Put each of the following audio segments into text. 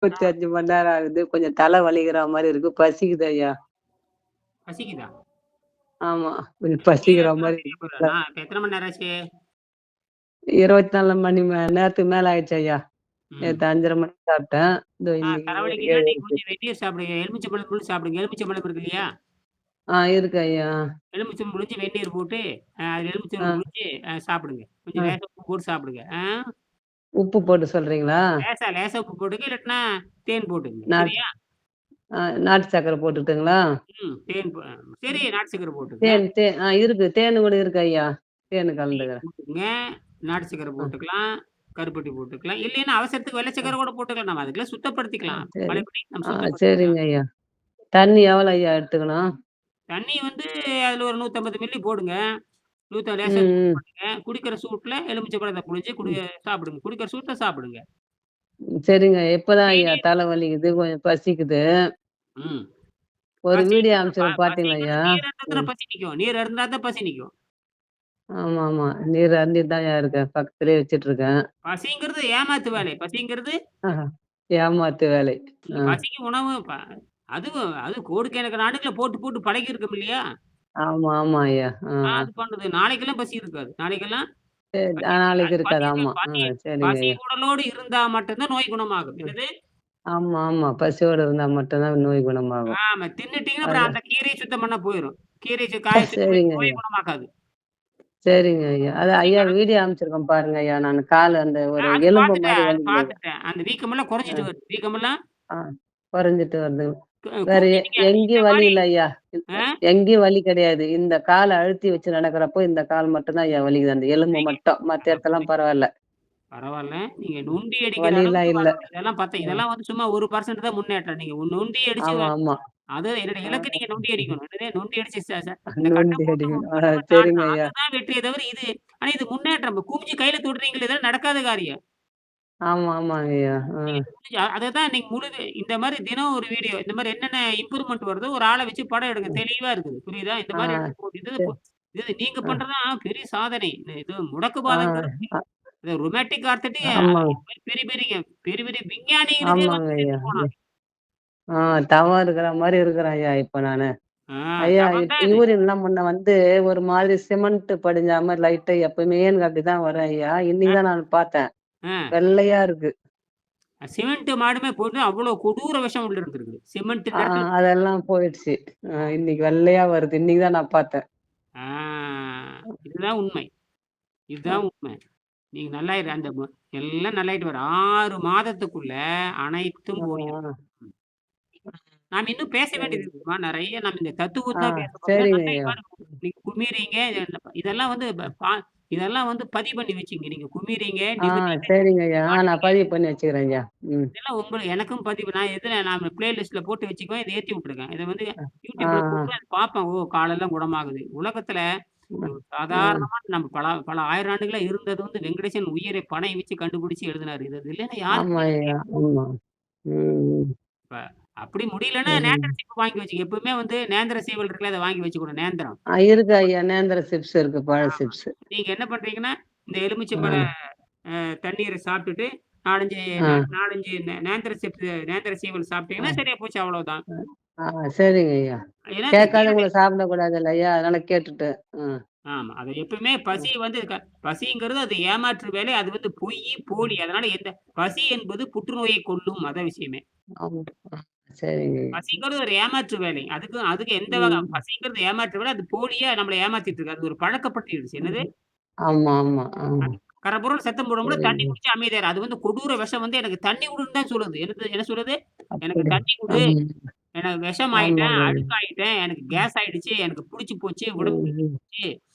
ஆ 25 மணி நேரம் ஆகுது. கொஞ்சம் தலை வலிக்கிற மாரி இருக்கு. பசிக்குது ஐயா. பசிக்குதா? ஆமா. கொஞ்சம் நீர் பசிக்கிற அருந்துனா மாரி சரியா இருக்கு. போயிரும். இப்ப எத்தன மணி நேரம் ஆச்சு? 24 நேரத்துக்கு மேல ஆயிடுச்சு ஐயா. ம். நேத்து 5:30 மணிக்கு சாப்பிட்டேன். இதோ இன்னைக்கு தலைவலிக்குதுன்னா 7 நீங்க இருக்கு. கொஞ்சம் வெந்நீர் சாப்பிடுங்க. எலுமிச்சம்பழம் புழிஞ்சு சாப்பிடுங்க. எலுமிச்சம்பழம் இருக்கு இல்லையா? இருக்கு ஐயா. எலுமிச்சம் புழிஞ்சு வெந்நீர் போட்டு, அதில எலுமிச்சம் ஆ, புழிஞ்சு சாப்பிடுங்க. ஆ. கொஞ்சம் லேசா உப்பு போட்டு சாப்பிடுங்க. உப்பு போட்டு சொல்றீங்களா? லேசா லேசா உப்பு போட்டுக்க, இல்லாட்டினா தேன் போட்டுக்கங்க. நாட்டு சரியா? நாட்டு சர்க்கரை போட்டுட்டுங்களா? தேன் சரி நாட்டு சர்க்கரை போட்டுக்கங்க. தேன் இருக்கு. தேனு கூட இருக்கு ஐயா. தேனு தேன் கலந்துக்கிறேன். போட்டுக்கங்க. நாட்டு சர்க்கரை ஆ, போட்டுக்கலாம். கருப்பட்டி போட்டுக்கலாம். இல்லைன்னா அவசரத்துக்கு வெள்ள ஆ, சர்க்கரை கூட போட்டுக்கலாம். நம்ம அதுக்குள்ள சுத்தப்படுத்திக்கலாம். சரி. பழையபடி நம்ம சரிங்க சுத்தப்படுத்திக்கலாம். ஐயா. தண்ணி எவ்வளோ ஐயா எடுத்துக்கணும்? தண்ணி வந்து அதில ஒரு 150 மில்லி போடுங்க. லேசா சூடு ம், பண்ணுங்க. குடிக்கிற சூட்ல எலுமிச்சை பழத்த புழிஞ்சு ம். சாப்பிடுங்க. குடிக்கிற சூட்ல சாப்பிடுங்க. சரிங்க. இப்பதான் ஐயா தேநீர் தலை வலிக்குது. கொஞ்சம் பசிக்குது. ம். ஒரு வீடியோ பசிங்கிறது அனுப்பிச்சிருக்கேன் பார்த்தீங்களா பசிங்கிறது ஐயா? நீர் அருந்துனா ம். பசி நிக்கும். நீர் அருந்துனா தான் பசி நிக்கும். ஆமாமா. நீர் அருந்திட்டு தான்யா இருக்கேன். பக்கத்திலேயே வச்சுட்டுருக்கேன். பசிங்கிறது ஏமாத்து வேலை. பசிங்கிறது ஆஹா. ஏமாத்து வேலை. ஆ. பசிக்கு உணவு அதுவும் அது கோடிக்கணக்கான நாடுகள்ல போட்டு போட்டு பழகியிருக்கோம் இல்லையா? ஆமா, ஆமா ஐயா. அது பண்ணுது. நாளைக்கெல்லாம் பசி இருக்காது. நாளைக்கெல்லாம் சரி. பசி இருக்காது. நாளைக்கு அது இருக்காது. பசி ஆமா. பசி சரிங்க பசி ஐயா. உடலோடு இருந்தா மட்டும் தான் நோய் குணமாகும். ம். என்னது? ஆமா, ஆமா. பசியோட இருந்தா மட்டும் தான் நோய் குணமாகும். ஆமா. தின்னுட்டீங்கன்னா அப்புறம் அது அந்த கீரைய சுத்தம் பண்ணா போயிரும். காய சுத்தம் பண்ணி சரிங்க நோய ஐயா. குணமாக்காது. சரிங்க ஐயா. அது பசி ஐயா கட வீடியோ அனுப்பிச்சிருக்கேன் பாருங்க ஐயா. நான் கால் அந்த ஒரு அது எலும்பு பார்த்துட்டேன், மாரி அது வலிக்குது ஐயா. பார்த்துட்டேன். அந்த வீக்கமெல்லாம் குறைஞ்சிட்டு வருது. வீக்கமெல்லாம் ஆ. குறைஞ்சிட்டு வருது. வேற குனிஞ்சு நீங்க இந்த எங்கேயும் வலி மாரி இல்ல ஐயா. ஆ எங்கேயும் வலி கிடையாது. இந்த கால அழுத்தி வச்சு நடக்கிறப்போ, இந்த கால் மட்டும் தான் ஐயா வலிக்குது. அந்த எலும்பு நீங்க மட்டும். மத்த இடத்தெல்லாம் பரவால்ல. பரவால்ல. நீங்க நொண்டி அடிக்கிற வலிலாம் அளவுக்கு இல்ல. வரணும். இதெல்லாம் பார்த்தா ம். இதெல்லாம் வந்து சும்மா 1% தான் முன்னேற்றம். நீங்க நொண்டி அடிச்சு ஆமா, ஆமா. அது என்னோட ஆ. இலக்கு நீங்க நொண்டி அடிக்கணும். என்னது நொண்டி அடிச்சு ச ச இந்த நொண்டி கட்டம் போட்டு அடிக்கணும். கட்டமா சரிங்க தாண்டணும். ஐயா. அதுதான் வெற்றியே தவிர ஆனா இது முன்னேற்றம். குனிஞ்சு கையில தொடுறீங்களே இதெல்லாம் நடக்காத காரியம். ஆமா, ஆமாங்க ஐயா. நீங்க குனிஞ்சு அததான் நீங்க இந்த மாரி தினம் ஒரு வீடியோ இந்த மாரி என்னென்ன இம்ப்ரூவ்மென்ட் வருதோ ஒரு ஆள வச்சு படம் எடுங்க. ம். தெளிவா இருக்குது. புரியுதா? இந்த ஆ. மாரி எடுத்து போட்டு சரி. இது நீங்க ஆ. பண்றதுதான் பெரிய சாதனை. இது ஆ. முடக்குவாதங்கிறது அ இந்த ரொமாட்டிக் ஆர்த்தடிக் ஆமா. இது மாரி பெரிய பெரிய பெரிய பெரிய விஞ்ஞானிகளுக்கே ஆமாங்க வந்து ஐயா. செத்து போனாங்க. ஆ தவம் இருக்கிற மாரி இருக்கிறேன் ஐயா இப்ப நானு. ஆ ஐயா தவம் தான் இது. யூரின்லாம் முன்ன வந்து ஒரு மாதிரி சிமெண்ட் படிஞ்ச மாரி லைட்டா எப்பவுமே எனக்கு அப்படிதான் வரும் ஐயா. இன்னைக்கு தான் நான் பார்த்தேன். ஆ. வெள்ளையா இருக்கு. சிமெண்ட் மாடுமே போட்டு அவ்ளோ கொடூர விஷம் உள்ள இருந்திருக்கு. ஆ சிமெண்ட்ங்கிற இடத்துல அதெல்லாம் போயிடுச்சு. இன்னைக்கு வெள்ளையா வருது. இன்னைக்கு தான் நான் பார்த்தேன். ஆ இதுதான் உண்மை. அ இதுதான் உண்மை. நீங்க நல்லாயிரு அந்த எல்லாம் நல்லாயிட்டு வரும். 6 மாதத்துக்குள்ள அனைத்தும் ஆ போயிரும். ஆ ம். நாம இன்னும் பேச வேண்டியது சரி. இருக்குமா? நெறைய நம்ம இந்த தத்துவம் ஆ தான் பேச போறோம். சரிங்க நல்லா ஐயா. பாருங்க. நீங்க குமிறீங்க. இதெல்லாம் வந்து இதெல்லாம் வந்து பதிவு பண்ணி வச்சுக்கங்க. நீங்க குமிறீங்க, ஆ நிமிர்றீங்க, சரிங்க ஐயா. நான் மாட்றீங்க. பதிவு பண்ணி வச்சுக்கிறேன் ஐயா. ம். இதெல்லாம் எனக்கும் பதிவு நான் பிளேலிஸ்ட்ல போட்டு வச்சுக்குவேன். இத ஏத்தி விட்டுருக்கேன். இத வந்து ஆ YouTubeல ஆ. போட்டு பார்ப்பேன். ஓ! காலெல்லாம் குணமாகுது. உலகத்துல ம். ம். சாதாரணமா நம்ம பல பல 1000 ஆண்டுகளா இருந்தது வந்து வெங்கடேசன் உயிரை பணயம் வச்சு கண்டுபிடிச்சு எழுதினாரு. இது இல்லன்னா ஆமா யாருக்குமே ஐயா. தெரியாது. ஆமா. ம். இப்ப அப்படி முடியலன்னா நேந்திர சரிங்க. சீப்பு வாங்கி வச்சுக்க. எப்பவுமே வந்து நேந்திர சீவல் இருக்குல்ல, அத வாங்கி வச்சுக்கணும். நேந்திரம். இருக்கு ஐயா. நேந்திர சிப்ஸ் இருக்கு. பழ ஆமா. சிப்ஸ். நீங்க என்ன பண்றீங்கன்னா, இந்த எலுமிச்சம்பழ ஆ. தண்ணீர சாப்பிட்டுட்டு 4, 5 ஆ. 4, 5 நேந்திர சீவல் சாப்பிட்டீங்கன்னா ஆ. சரியா போச்சு அவ்வளவுதான். ஆ சரிங்க ஐயா. ஏன்னா இந்த கேட்காதவங்கள சாப்பிடக்கூடாதுல்ல ஐயா. அதனால கேட்டுட்டேன். ஆமா. அது எப்பவுமே ம். பசி வந்து பசிங்கிறது அது ஏமாற்று வேலை. அது வந்து பொய்யி, போலி. ம். அதனால பசி என்பது புற்றுநோயை கொல்லும். அதான் விஷயமே. ஆமா. சரிங்க ஐயா. பசிங்கிறது ஒரு ஏமாற்று வேலை. அதுக்கு அதுக்கு எந்த ம். பசிங்கிறது ஏமாற்று வேலை. அது போலியா நம்மள ஏமாத்திட்டு இருக்கு. அது ஒரு பழக்கப்பட்டுருச்சு. என்னது? ம். ஆமா, ஆமா. அது கரபுரன்னு சத்தம் போடும்போது தண்ணி சரிங்க. குடிச்சு அமைதியாயிரு. அது வந்து கொடூர விஷம் வந்து எனக்கு தண்ணி குடுன்னு தான் சொல்லுது. என்ன சொல்லுது? எனக்கு அப்படி. தண்ணி குடு. ம். எனக்கு விஷமாயிட்டேன், ஆமாங்க ஐயா. அழுக்காயிட்டேன், எனக்கு ம். கேஸ் ஆயிடுச்சு, எனக்கு புடிச்சு போச்சு, உடம்பு ம்ஹ்ம். போச்சு.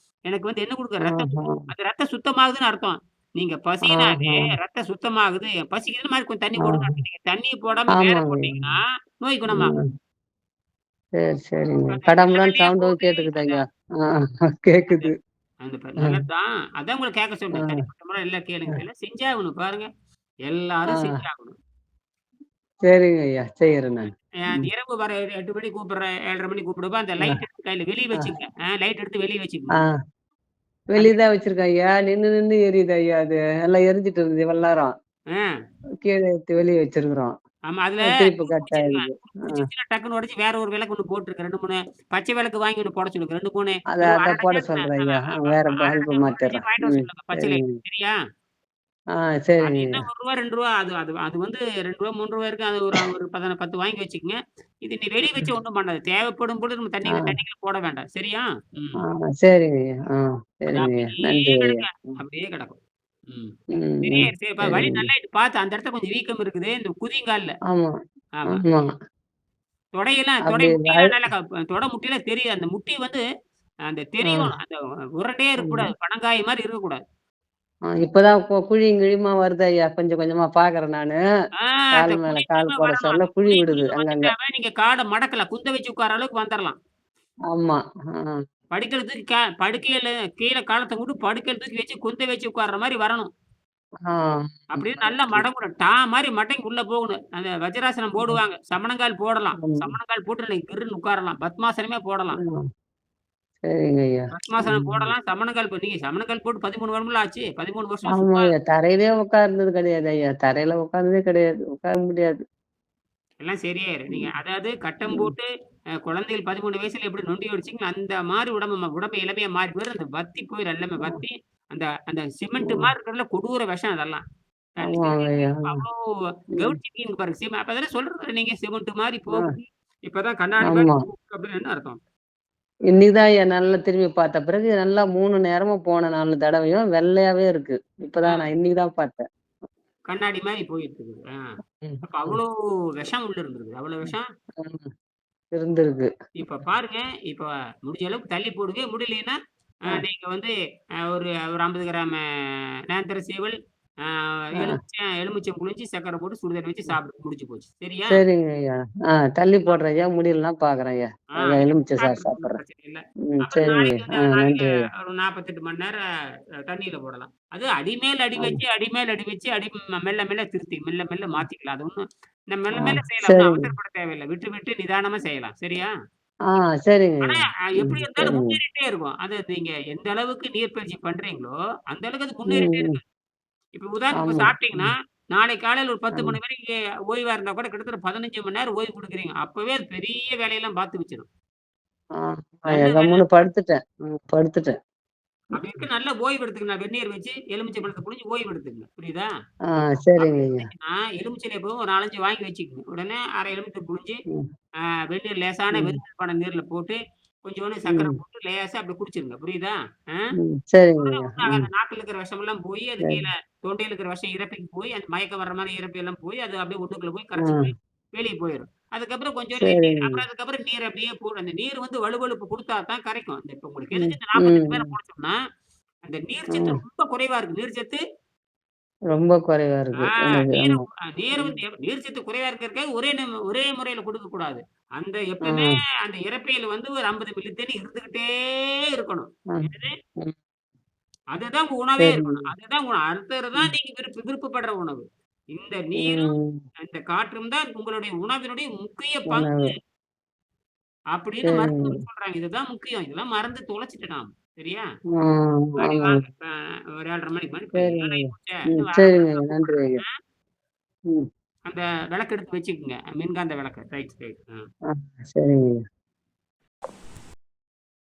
எனக்கு வந்து என்ன குடுக்க ரத்தம் ஆஹா. அந்த ரத்தம் சுத்தமாகுதுன்னு அர்த்தம். நீங்க பசினாலே ஆஹா. ரத்தம் சுத்தமாகுது. பசிக்குதுன்னு மாரி கொஞ்சம் தண்ணி போடுன்னு ஆஹா. அர்த்தம். நீங்க தண்ணி போடாம வேற ஆமாங்க ஐயா. போட்டீங்கன்னா, நோய் குணமாகும். ம். சரி, சரிங்க. அந்த வெள்ள கடமுடான்னு வெள்ளையா சவுண்டும் போகுது. கேட்டுக்குது அந்த ஐயா. ஆ அந்த கேக்குது. அந்த ஆ, நல்லது தான். அதான் உங்கள கேட்க ஆ, சொன்னேன். தனிப்பட்ட முறையில எல்லாம் கேளுங்க. ஆ, இதெல்லாம் செஞ்சாகணும் பாருங்க. ஆ. எல்லாரும் செஞ்சாகணும். சரிங்க ஐயா. செய்யறேன் நான். அந்த ம். இரவு வர 8 மணிக்கு கூப்பிடுறேன், 7:30 மணிக்கு கூப்பிடுறப்ப அந்த ஆ, லைட் எடுத்து கையில வெளிய ஆ, வச்சுக்கங்க. லைட் எடுத்து வெளிய ஆ. வச்சுக்கங்க. அந்த வெளிய தான் வச்சிருக்கேன் ஐயா. நின்னு நின்னு எரியுது ஐயா அது. நல்லா எரிஞ்சுட்டு இருந்தது இவ்வளோ நேரம். ஆ. கீழ எடுத்து வெளிய வச்சிருக்கிறோம். ஆமா. அதுல திருப்பி துரு கட் பிடிச்சிருக்கும். ஆயிடுது. துரு ஆ. பிடிச்சிருச்சுன்னா டக்குனு உடைச்சு வேற ஒரு விளக்கு ஒண்ணு போட்டுருங்க. 2, 3 பச்சை விளக்கு வாங்கி ஒண்ணு போட சொல்லுங்க. 2, 3 அத ஒரு அத 1/2 போட டஜன் சொல்றேன் ஐயா. வேற 1/2 பல்பு டஜன் மாத்திர்றேன். வாங்கிட்டு வர ம். சொல்லுங்க. பச்சை லைட். சரிங்க. சரியா? ஆ அது சரிங்க என்ன ஐயா. ரூ. 1 ரூ. 2 அது அது அது வந்து ரூ. 2 ரூ. 3 இருக்கு. அது ஒரு 10 வாங்கி வச்சுக்கங்க. இது நீ வெளிய வச்சு ம். ஒண்ணும் பண்ணாது. தேவைப்படும் பொழுது நம்ம ஆ, தண்ணிக்குள்ள போட வேண்டாம். சரியா? ம். ஆ சரிங்க ஐயா. ஆ அது சரிங்க ஐயா. நன்றி அப்படியே ஐயா. கிடக்கும். ம், அப்படியே கிடக்கும். ம். ம், ம். சரியா வழி சரிங்க. நல்லா இது பார்த்து அந்த இடத்துல கொஞ்சம் வீக்கம் இருக்குது. இந்த குதிங்கால்ல. ஆமா, ஆமா. ஆமா. தொடை அப்படி முட்டியெல்லாம் நல்லா தொடை முட்டியெல்லாம் தெரியுது. அந்த முட்டி வந்து அந்த ஆ, தெரியும். அந்த உருண்டையா ஆமா. இருக்கக்கூடாது. பனங்காய் மாரி இருக்கக்கூடாது. இப்பதான் குழியும் கிழியுமா வருது ஐயா. கொஞ்சம் கொஞ்சமா பார்க்குறேன் நானு. ஆ அந்த கால் மேல குழி கால் குழிமா போட வரணும். சொல்ல அந்த குழி குழி விடுது குழிவு அங்கங்க. வந்துட்டாவே நீங்க கால மடக்கலாம். குந்த வச்சு உட்கார அளவுக்கு வந்துரலாம். ஆமா. ஆ, படுக்கையில தூக்கி படுக்கையில கீழ காலத்த போட்டு படுக்கையில தூக்கி வச்சு குந்த வச்சு உட்கார்ற மாரி வரணும். ஆ. அப்படியே நல்லா ரைட்டு. மடங்கணும். மாரி மட்டைக்கு உள்ள போகணும். அந்த வஜ்ராசனம் போடுவாங்க. சமணங்கால் போடலாம். ஆமா. சமணங்கால் போட்டு நீங்க கிர்ன்னு உட்காரலாம். பத்மாசனமே போடலாம். ஆ, சரிங்க ஐயா. பத்மாசனம் ம். போடலாம். சமணங்கால் நீங்க சமணங்கால் போட்டு 13 வருடம்லாம் ஆச்சு. 13 வருஷம் ஆமா சும்மா ஐயா. தரையிலயே உட்கார்ந்தது கிடையாது ஐயா. தரையில உட்கார்ந்ததே கிடையாது. உட்கார முடியாது. எல்லாம் சரியாயிரும். நீங்க ம், அதாவது கட்டம் ம். போட்டு குழந்தைகள் 13 வயசுல எப்படி நொண்டி அடிச்சீங்களோ, அந்த மாரி உடம்பு இளமையா மாறி போயிரும். அந்த வத்தி போயிரும் எல்லாமே ஆ, வத்தி, அந்த அந்த சிமெண்ட் ஆ. மாரி இருக்கிறதுல கொடூர விஷம் அதெல்லாம். ஆமாங்க ஐயா. சரீரத்துக்கு அவ்ளோ ம். கவனிச்சிருக்கீங்க பாருங்க. அப்ப சொல்றது நீங்க சிமெண்ட் மாரி ஆ, போகுது. இப்பதான் கண்ணாடி மாரி ஆமா. போகுது அப்படின்னு என்ன அர்த்தம்? இன்னைக்கு தான் ஐயா நல்லா திரும்பி பார்த்த பிறகு நல்லா 3 நேரமும் போன 4 தடவையும் வெள்ளையாவே இருக்கு. இப்பதான் ஆ நான் இன்னைக்கு தான் பார்த்தேன். கண்ணாடி மாரி போயிட்டு இருக்குது. ம், அப்ப ம், அவ்ளோ விஷம் உள்ள இருந்திருக்கு. அவ்ளோ விஷம். ம். இருந்திருக்கு. இப்ப பாருங்க, இப்ப முடிஞ்ச அளவுக்கு தள்ளி போடுங்க. முடியலைன்னா, ஆ, நீங்க வந்து ஒரு ஒரு 50 கிராம் நேந்திர சீவல், அ ஆ. எலுமிச்சம் புழிஞ்சு சர்க்கரை போட்டு சுடுதண்ணி வச்சு சாப்பிடுங்க. முடிஞ்சு போச்சு. சரியா? சரிங்க ஐயா. தள்ளி போடுறேன் ஐயா. முடியலன்னா பார்க்குறேன் ஐயா. இல்ல எலுமிச்சை சாறு சாப்பிடுங்க. ஒண்ணும் சாப்பிடுறேன். பிரச்சனை இல்ல. ம். அப்புறம் சரிங்க நாளைக்கு ஐயா. வந்து நாளைக்கு நன்றி ஐயா. ஒரு 48 மணி நேரம் தண்ணீல போடலாம். அது அடிமேல் அடி ஆ, வச்சு, அடிமேல் அடி வச்சு, மெல்ல மெல்ல திருத்தி, மெல்ல மெல்ல மாத்திக்கலாம். அது ஒண்ணும் இந்த மெல்ல ஆ. மெல்ல செய்யலாம். ஒண்ணும் சரிங்க. அவசரப்பட தேவையில்ல. விட்டு விட்டு நிதானமா செய்யலாம். சரியா? ஆ, சரிங்க ஆனா, ஐயா. எப்படி இருந்தாலும் சரிங்க. முன்னேறிட்டே இருக்கும். அது நீங்க எந்த அளவுக்கு நீர்ப்பயிற்சி பண்றீங்களோ, அந்த அளவுக்கு அது ம், முன்னேறிட்டே ம். இருக்கு. இப்ப உதாரணத்துக்கு இப்ப ஆமா. சாப்பிட்டீங்கன்னா, ம். நாளை காலையில ஒரு 10 ஆமா. மணி வரைக்கும் ஓய்வா இருந்தா கூட கிட்டத்தட்ட 15 மணி நேரம் ஓய்வு குடுக்குறீங்க. அப்பவே அது பெரிய வேலையெல்லாம் பார்த்து வச்சுரும். ஆ, நல்ல வேலை கம்முனு படுத்துட்டேன். படுத்துட்டேன். அப்படி இருக்கு நல்ல ஓய்வு எடுத்துக்கங்க. வெந்நீர் வச்சு எலுமிச்சை பழத்த புழிஞ்சு ஓய்வு எடுத்துக்கங்க. புரியுதா? ஆ, சரிங்க அப்படி ஐயா. இருந்துச்சுன்னா, எலுமிச்சையில எப்பவும் ஒரு 4, 5 வாங்கி வச்சுக்கங்க. உடனே 1/2 எலுமிச்சை புழிஞ்சு ம், வெந்நீர் லேசான ம், வெதுவெதுப்பான நீர்ல போட்டு, கொஞ்சோண்டு சர்க்கரை ம், போட்டு லேசா அப்படி குடிச்சிருங்க. புரியுதா? ஆ. ம். சரிங்க உடனே ஐயா. ஒண்ணும் ஆகாது. நாக்குல இருக்கிற விஷமெல்லாம் போயி, அது சரி. கீழ தொண்டையில இருக்கிற விஷம் இரைப்பைக்கு போய், அந்த மயக்கம் வர்ற மாரி இரைப்பை எல்லாம் போய், அது அப்படியே உள்ளுக்குள்ள போய் ஆ, கரைச்சு போய் வெளிய போயிரும். அதுக்கப்புறம் கொஞ்சோண்டு வெந்நீர். சரிங்க. அப்புறம் அதுக்கப்புறம் நீர் அப்படியே அந்த நீர் வந்து வழுவழுப்பு குடுத்தா தான் கரைக்கும். இப்ப உங்களுக்கு ம், எதுக்கு இந்த 48 மணி நேரம் ம், போட அந்த நீர் சத்து ம். ரொம்ப குறைவா இருக்கு. நீர் சத்து ரொம்ப குறைவா ஆ இருக்கு. எனக்கு நீர் ஆமா. நீர் ம். வந்து நீர் சத்து குறைவா இருக்கிறதுக்காக ஒரே முறையில குடுக்கக்கூடாது. அந்த ஆ, எப்பவுமே அந்த இரைப்பையில வந்து ஒரு 50 மில்லி தண்ணி இருந்துகிட்டே இருக்கணும். ஆ, என்னது? ம். அதுதான் உங்க உணவே சரிங்க. இருக்கணும். அதுதான் அடுத்தது தான் ம், நீங்க விருப்பப்படுற உணவு. இந்த நீரும், ம். இந்த காற்றும் தான் உங்களுடைய உணவினுடைய முக்கிய பங்கு உணவு. அப்படின்னு சரிங்க. மருத்துவர்கள் சொல்றாங்க. இதுதான் முக்கியம். இதெல்லாம் மறந்து தொலைச்சுட்டோம் நாம. சரியா? ஆ, சரி ஆமாங்க. வாங்க. ஒரு 7:30 மணிக்கு மணி இப்ப சரிங்க ஏழு ஆயி ஐயா. போச்சே. ம். இன்னும் 1/2 மணி சரிங்க ஐயா. நேரத்துல நன்றி கூப்பிடுறேன். ஐயா. ம். அந்த விளக்கு எடுத்து வச்சுக்கங்க. மின்காந்த விளக்கு. Right, right. ஆ, சரிங்க ஐயா.